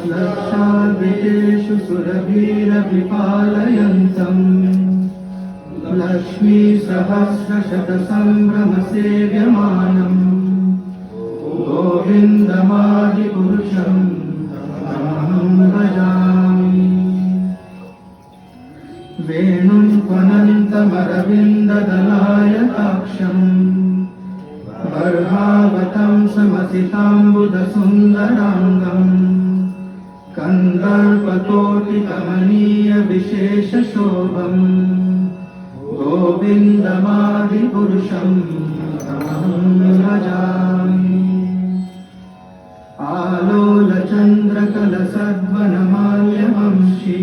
लक्षाद्वितेषु सुरभिरभिपालयन्तम् लक्ष्मीसहस्रशतसम्भ्रमसेव्यमानम् गोविन्दमादिपुरुषम् तमहं भजामि। वेणुं त्वनन्तमरविन्ददलायताक्षम् बर्हावतं समसिताम्बुदसुन्दराङ्गम् कन्दर्पकोटिकमनीयविशेषशोभम् गोविन्दमादिपुरुषं तमहं भजामि। आलोलचन्द्रकलसद्वनमाल्यवंशी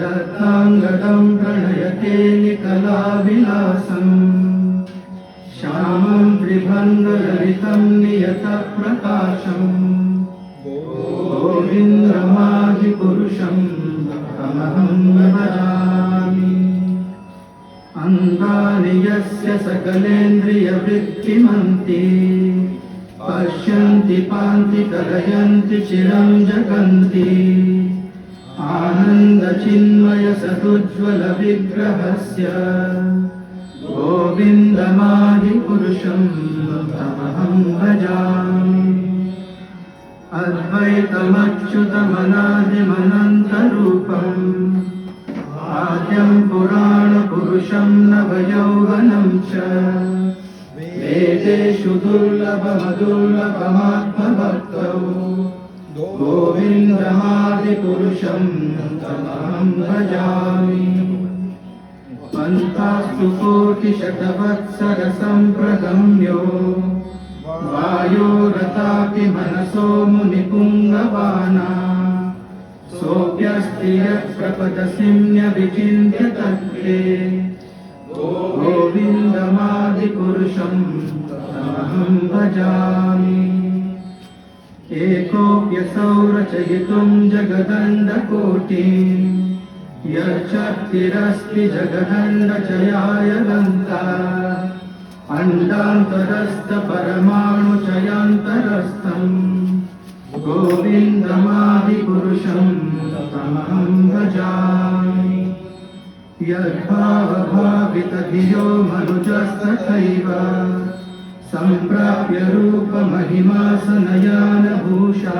रत्नाङ्गदं प्रणयते निकलाविलासम् श्यामं त्रिभङ्गललितं नियतप्रकाशम् गोविन्दमादिपुरुषं तमहं भजामि। अङ्गानि यस्य सकलेन्द्रियवृत्तिमन्ति पश्यन्ति पान्ति कलयन्ति चिरं जगन्ति आनन्दचिन्मयसदुज्ज्वलविग्रहस्य गोविन्दमादिपुरुषं तमहं भजामि। अद्वैतमच्युतमनादिमनन्तरूपम् आद्यं पुराणपुरुषं नवयौवनं च वेदेषु दुर्लभमदुर्लभमात्मभक्तौ गोविन्दमादिपुरुषं तमहं भजामि। पन्थास्तु कोटिशतवत्सरसम्प्रगम्यो वायोरथापि मनसो मुनिपुङ्गवाना सोऽप्यस्ति यत्प्रपदसिम्न्यविचिन्त्य तत्ते गोविन्दमादिपुरुषं तमहं भजामि। एकोऽप्यसौ रचयितुं जगदण्डकोटिं यच्चक्तिरस्ति जगदण्डचयाय गन्ता अण्डान्तरस्थपरमाणुचयान्तरस्थम् गोविन्दमादिपुरुषं तमहं भजामि। यद्भावभावितधियो मनुजस्तथैव सम्प्राप्य रूपमहिमा सनयानभूषा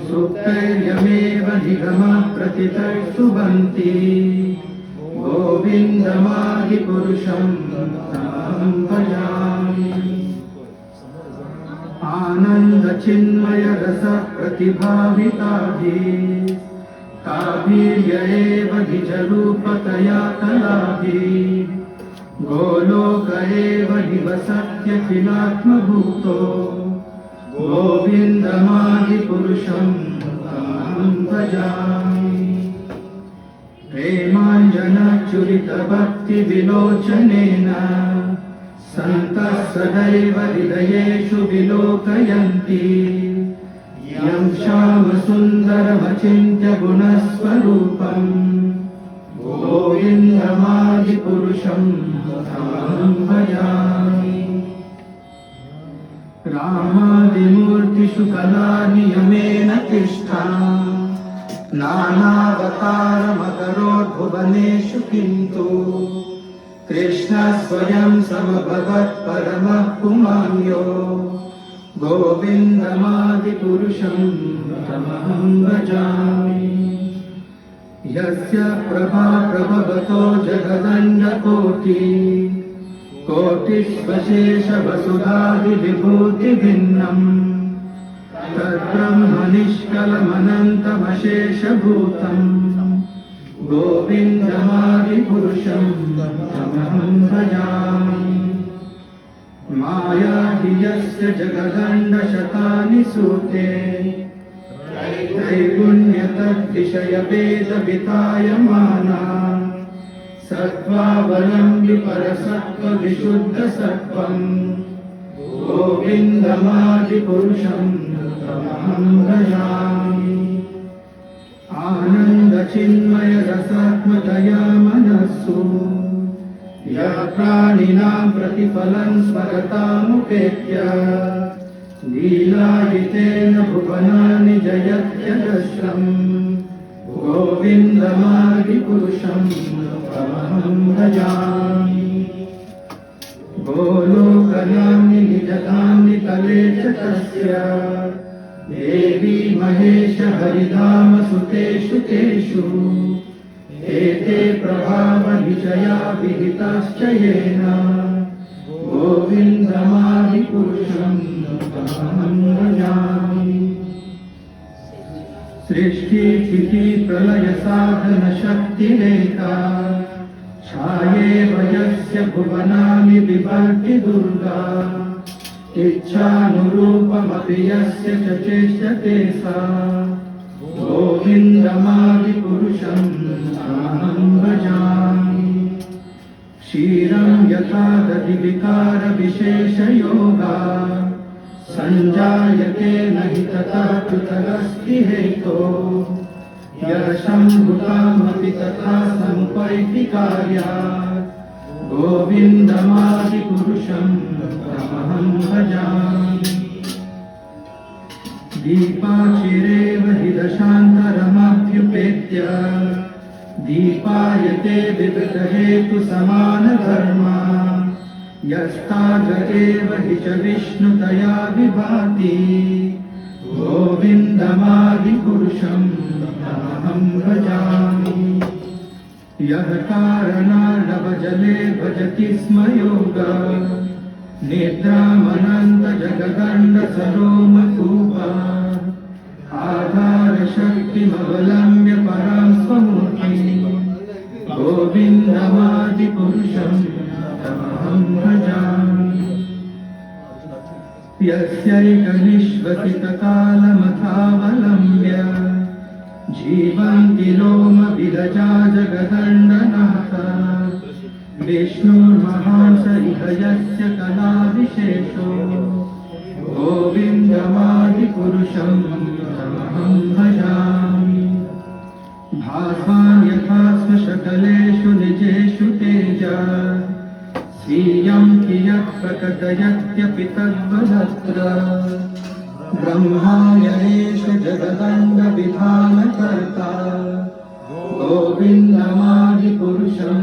सुप्तैर्यमेव निगमः प्रतितैस्तुवन्ति गोविन्दमादिपुरुषं तमहं भजामि। आनन्दचिन्मयरसप्रतिभाविताभिः ताभिर्य एव निजरूपतया कलाभिः गोलोक एव निवसत्यखिलात्मभूतो गोविन्दमादिपुरुषं तमहं भजामि। प्रेमाञ्जनचुरितभक्तिविलोचनेन सन्तः सदैव हृदयेषु विलोकयन्ति यं श्यामसुन्दरमचिन्त्य गुणस्वरूपम् गोविन्दमादिपुरुषं तमहं भजामि। रामादिमूर्तिषु कलानियमेन तिष्ठा नानावतारमकरोद्भुवनेषु किन्तु कृष्णः स्वयं समभवत्परमः पुमान्यो गोविन्दमादिपुरुषं तमहं भजामि। यस्य प्रभा प्रभवतो जगदण्डकोटि कोटिष्वशेषवसुधादिविभूतिभिन्नम् तद्ब्रह्मनिष्कलमनन्तमशेषभूतम् गोविन्दमादिपुरुषं तमहं भजामि। मायाधियस्य जगदण्डशतानि सूते त्रैगुण्यतद्विषयभेदवितायमाना सत्त्वावलम्बि परसत्त्वविशुद्धसत्त्वं गोविन्दमादिपुरुषं तमहं भजामि। आनन्दचिन्मयरसात्मतया मनस्सु यः प्राणिनां प्रतिफलं स्मरतामुपेत्य लीलायितेन भुवनानि जयत्यजस्रम् गोविन्दमादिपुरुषं तमहं भजामि गोलोकनाम्नि निजधाम्नि तले च तस्य देवी महेश हरिधाम सुतेषु तेषु एते प्रभावनिचया विहिताश्च येन गोविन्दमादिपुरुषं तमहं भजामि सृष्टिस्थिति प्रलय साधन शक्तिरेका छायेव यस्य भुवनानि बिभर्ति दुर्गा इच्छानुरूपमपि यस्य च चेष्टते सा गोविन्दमादिपुरुषं तमहं भजामि क्षीरं यथा दधिविकारविशेषयोगा सञ्जायते न हि तथा पृथगस्ति हेतोः यशम्भुतामपि तथा समुपैति कार्यात् गोविन्दमादिपुरुषं तमहं भजामि दीपाचिरेव हि दशान्तरमभ्युपेत्य दीपायते विविधहेतुसमानधर्मा यस्ताज एव हि च विष्णुतया विभाति गोविन्दमादिपुरुषं तमहं भजामि यः कारणार्णवजले भजति स्म योगा निद्रामनन्तजगदण्डसरोमकूपा आधारशक्तिमवलम्ब्य परां स्वमूर्तिं गोविन्दमादिपुरुषं तमहं भजामि यस्यैकनिश्वसितकालमथावलम्ब्य जीवन्ति लोमविलजा जगदण्डनाथ विष्णुर्महान् स इह यस्य कलाविशेषो गोविन्दमादिपुरुषं तमहं भजामि भासान् यथा स्वशकलेषु निजेषु तेजा स्वीयं कियत् प्रकटयत्यपि तद्वदत्र ब्रह्मायनेषु जगदण्डविधानकर्ता गोविन्दमादिपुरुषं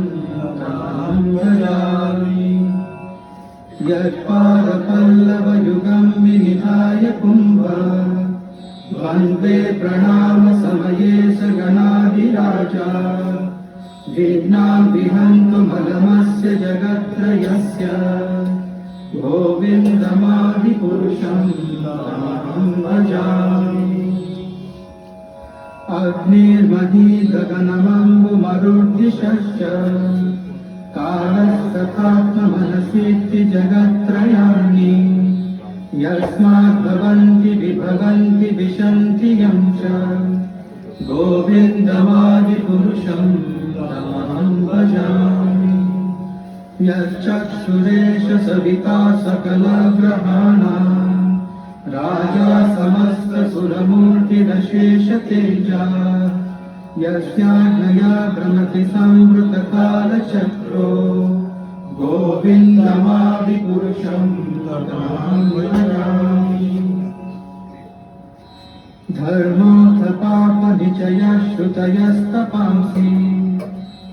तमहं भजामि यत्पादपल्लवयुगं विनिधाय कुम्भ वन्दे प्रणामसमये स गणाधिराजा विघ्नान् विहन्तुमलमस्य जगत्त्रयस्य गोविन्दमादिपुरुषं तमहं भजामि अग्निर्महीदगनमम्बुमरुद्दिशश्च कालस्तथात्ममनसीति जगत्त्रयाणि यस्मात् भवन्ति विभवन्ति विशन्ति यं च गोविन्दमादिपुरुषं तमहं भजामि यश्चक्षुरेश सविता सकलग्रहाणां राजा समस्तसुरमूर्तिरशेषतेजा यस्याज्ञया भ्रमति संवृतकालचक्रो गोविन्दमादिपुरुषं तमहं भजामि धर्मोऽर्थपापनिचयश्रुतयस्तपांसि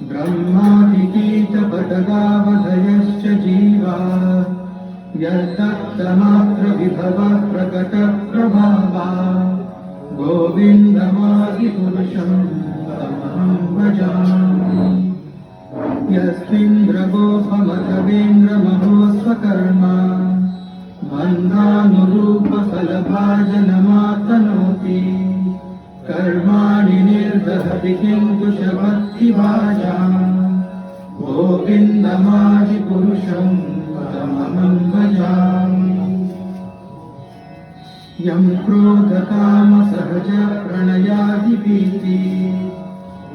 ब्रह्मादिगीतपटगावधयश्च जीवा यद्दत्तमात्रविभवः प्रकटप्रभावा गोविन्दमादिपुरुषं तमहं भजामि यस्मिन्द्रगोपमथवेन्द्रमहोस्वकर्मा बन्धानुरूपफलभाजनमातनोति कर्माणि निर्दहति किन्तु शपथि भाजा गोविन्दमादिपुरुषं तमहं भजामि यं क्रोधकामसहज प्रणयादिभीति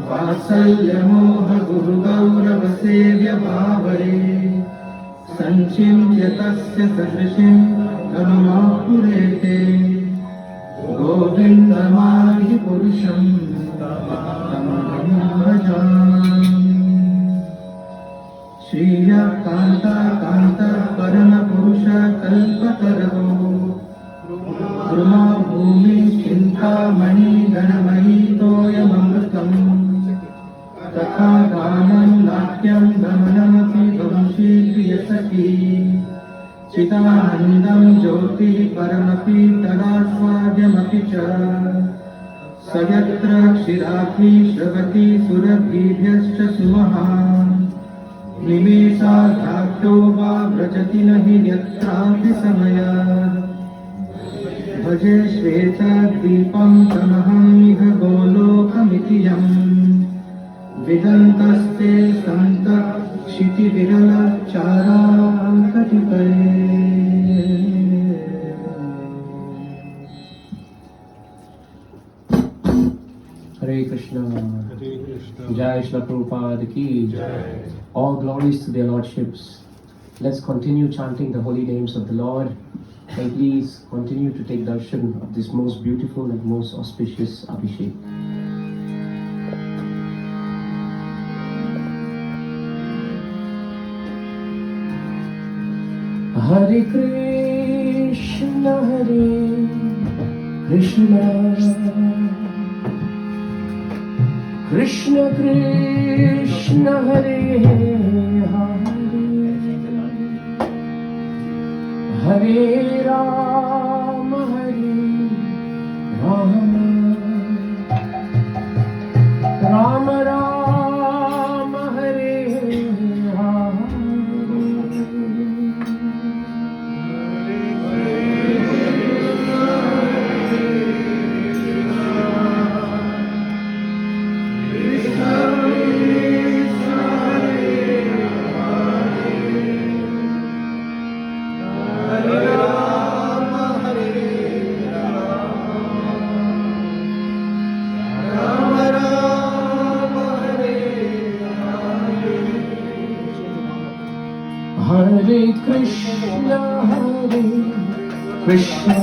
वात्सल्यमोहगुरुगौरवसेव्यभावरे सञ्चिन्त्य तस्य सदृशीं तममापुरेते गोविन्दमादिपुरुषं तमहं भजामि श्रीयकान्ता कान्ता परमपुरुष कल्पतरो तथा गानं नाट्यं गमनमपि वंशी प्रियसखी चिदानन्दं ज्योतिः परमपि तदास्वाद्यमपि च स यत्र क्षीराब्धि श्रवति सुरभिभ्यश्च सुमहान् निमेषार्धाभ्यो वा व्रजति न हि यत्रापि समयात् भजे श्वेतद्वीपं तमहमिह गोलोकमिति यम् विदन्तस्ते सन्तः क्षितिविरलचारा कतिपये। Hare Krishna. Jai Shri Prabhupada ki. All glories to their lordships. Let's continue chanting the holy names of the Lord, and please continue to take darshan of this most beautiful and most auspicious Abhishek. Hare Krishna, Hare Krishna, Krishna Krishna, Hare Hare, Hare Rama, Hare Rama, Rama Rama, Hare Hare. Hare Krishna, Hare Krishna,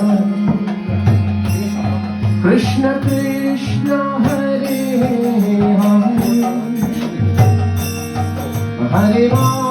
Krishna Krishna, Hare Hare, Hare Rama.